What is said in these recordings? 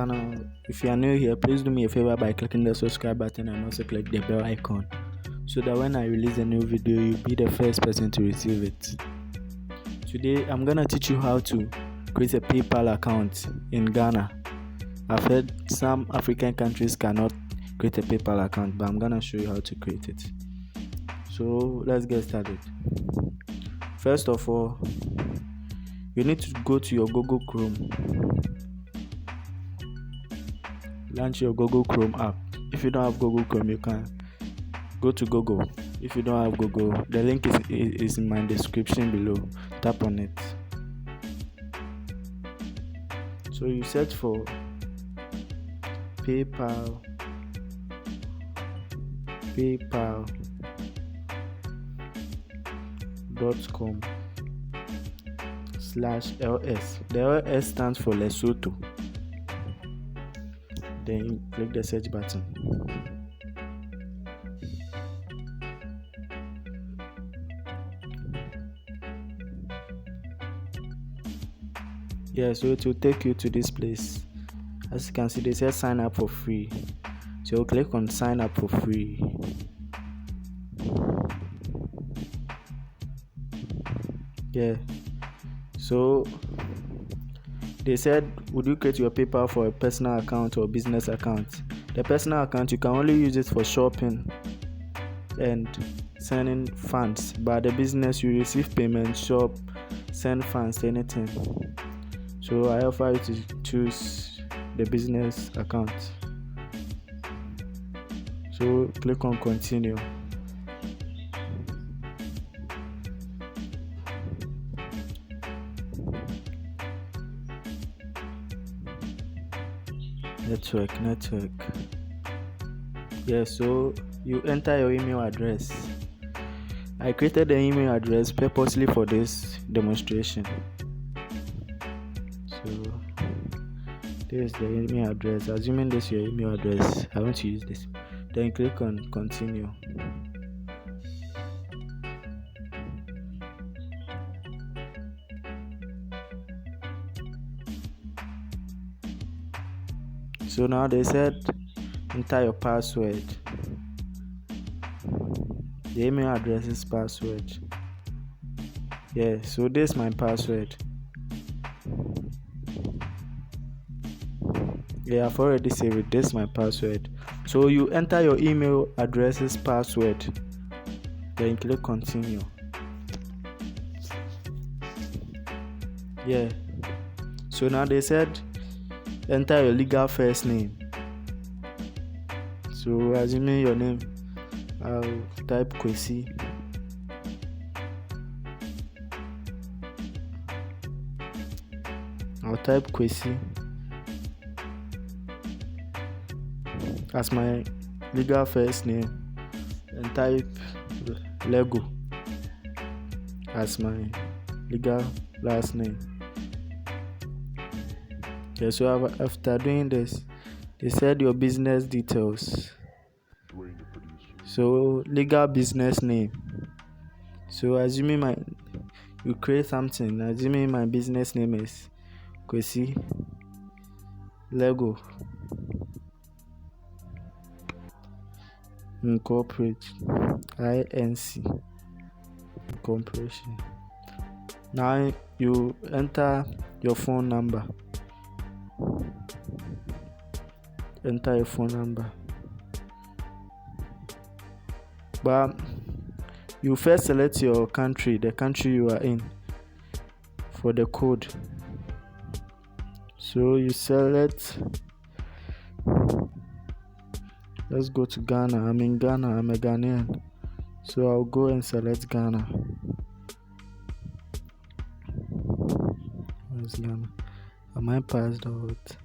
channel. If you are new here, please do me a favor by clicking the subscribe button and also click the bell icon so that when I release a new video, you'll be the first person to receive it. Today, I'm gonna teach you how to create a PayPal account in Ghana. I've heard some African countries cannot create a PayPal account, but I'm gonna show you how to create it. So let's get started. First of all, you need to go to your Google Chrome. Launch your Google Chrome app. If you don't have Google Chrome, you can go to Google. If you don't have Google, the link is in my description below. Tap on it. So you search for PayPal.com/ls. The LS stands for Lesotho. Then you click the search button. So it will take you to this place. As you can see, they say sign up for free. So you click on sign up for free. So they said, would you create your PayPal for a personal account or business account? The personal account, you can only use it for shopping and sending funds, but the business, you receive payment, shop, send funds, anything. So I offer you to choose the business account. So click on continue. Network. So you enter your email address. I created the email address purposely for this demonstration. So this is the email address. Assuming this is your email address, I want to use this. Then click on continue. So now they said enter your password. The email address is password. So this is my password. I've already saved it. This is my password. So you enter your email address's password. Then click continue. So now they said enter your legal first name. So assuming your name, I'll type Kwesi. As my legal first name, and type Lego as my legal last name. So after doing this, they said your business details. So legal business name. So assuming you create something, assuming my business name is Kwesi Lego Incorporate, INC Corporation. Now you enter your phone number. But you first select your country, the country you are in, for the code. So you select, let's go to Ghana. I'm in Ghana, I'm a Ghanaian. So I'll go and select Ghana. Where's Ghana? Am I passed out?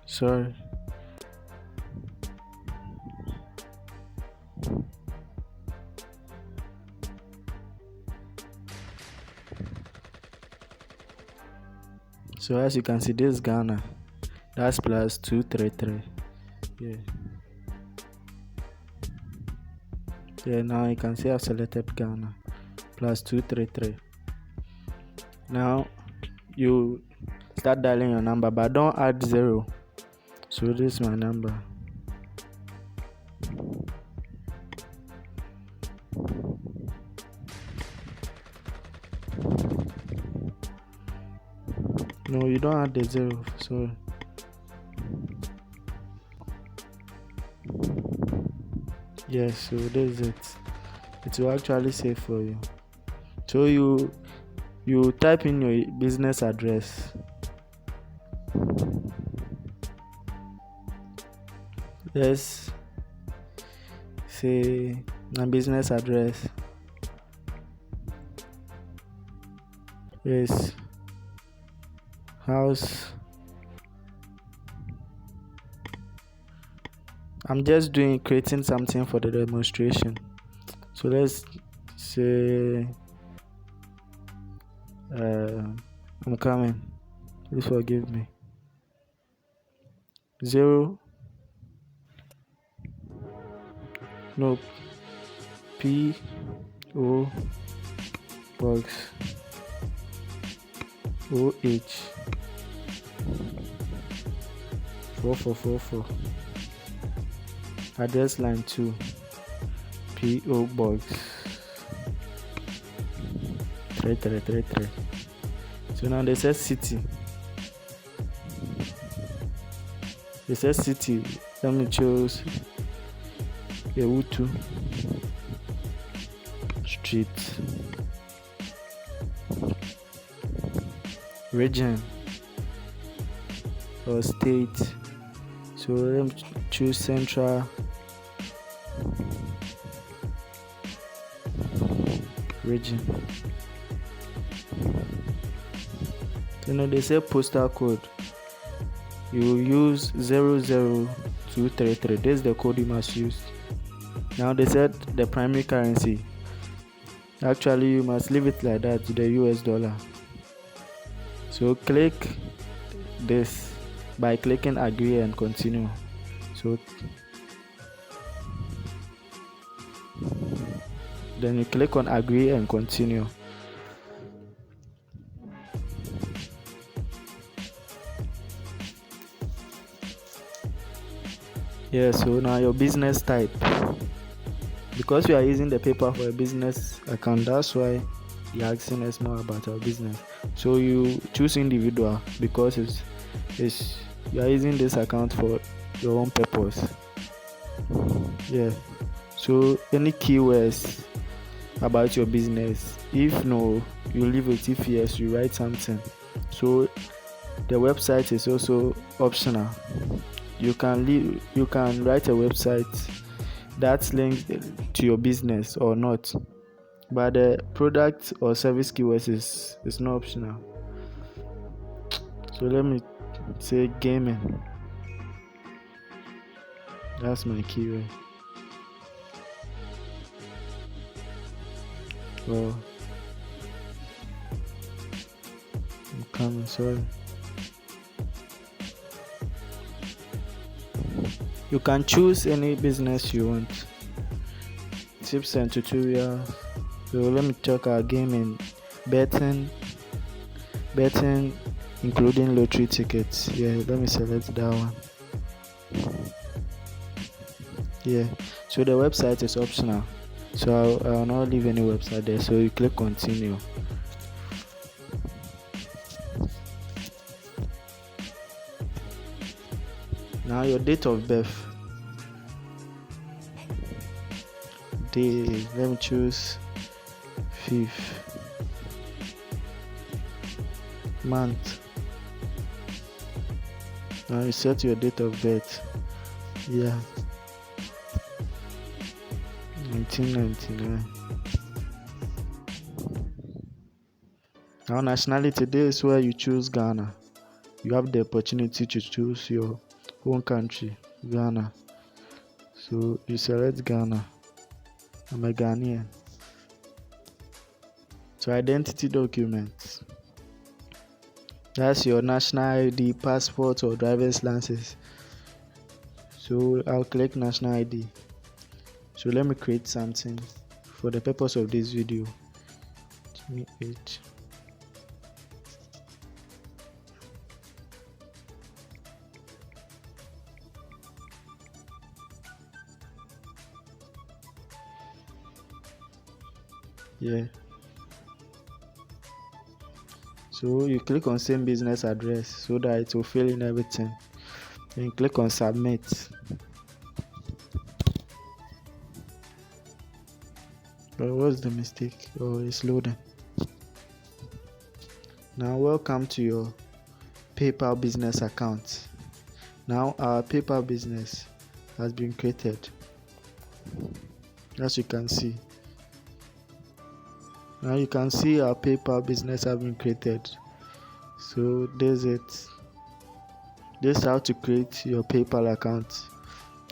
Sorry. So as you can see, this is Ghana. That's plus 233. Yeah, now you can see I've selected Ghana. Plus 233. Now you start dialing your number, but don't add 0. So this is my number. No, you don't add the 0. So yes, so this is it. It will actually save for you. So you type in your business address. Let's say my business address is house. I'm just creating something for the demonstration. So let's say I'm coming. Please forgive me. 0. No. P.O. Box OH 4444. Address line 2. P.O. Box 3333. So now they say city. They say city. Let me choose Ewutu Street. Region or state. So let me choose Central Region. So now they say postal code. You use 00233. This is the code you must use. Now they said the primary currency. Actually, you must leave it like that, the US dollar. So click this by clicking agree and continue. So then you click on agree and continue. Yeah, so now your business type. Because we are using the paper for a business account, that's why you're asking us more about our business. So you choose individual because it's you are using this account for your own purpose. Yeah. So any keywords about your business. If no, you leave it. If yes, you write something. So the website is also optional. You can write a website that's linked to your business or not, but the product or service keywords is not optional. So let me say gaming. That's my keyword. Oh, I'm coming. Sorry. You can choose any business you want. Tips and tutorials. So let me talk about gaming, betting, including lottery tickets. Yeah, let me select that one. Yeah, so the website is optional. So I'll not leave any website there. So you click continue. Now your date of birth. Day, let me choose 5th month. Now you set your date of birth. Yeah, 1999. Now nationality, this is where you choose Ghana. You have the opportunity to choose your own country, Ghana. So you select Ghana. I'm a Ghanaian. So identity documents. That's your national ID, passport or driver's license. So I'll click national ID. So let me create something for the purpose of this video. Give me 8. Yeah. So you click on same business address so that it will fill in everything. Then click on submit. Oh, what's the mistake? Oh, it's loading. Now welcome to your PayPal business account. Now our PayPal business has been created, as you can see. Now you can see our PayPal business has been created. So there's it. This is how to create your PayPal account.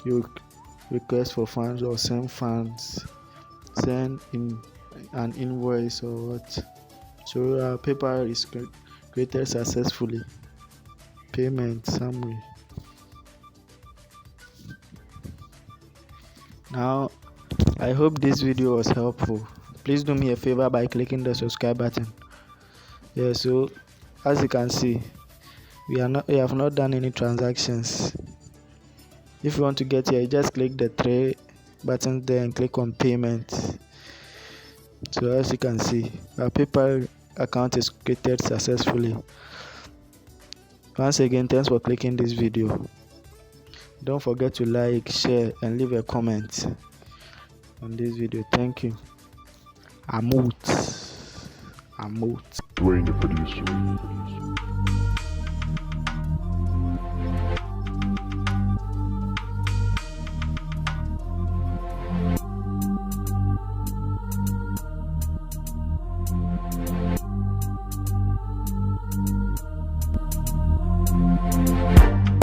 You request for funds or send funds, send in an invoice or what. So our PayPal is created successfully. Payment summary. Now I hope this video was helpful. Please do me a favor by clicking the subscribe button. Yeah, so as you can see, we have not done any transactions. If you want to get here, just click the 3 buttons there and click on payment. So as you can see, our PayPal account is created successfully. Once again, thanks for clicking this video. Don't forget to like, share and leave a comment on this video. Thank you. I'm out. Dwayne the producer.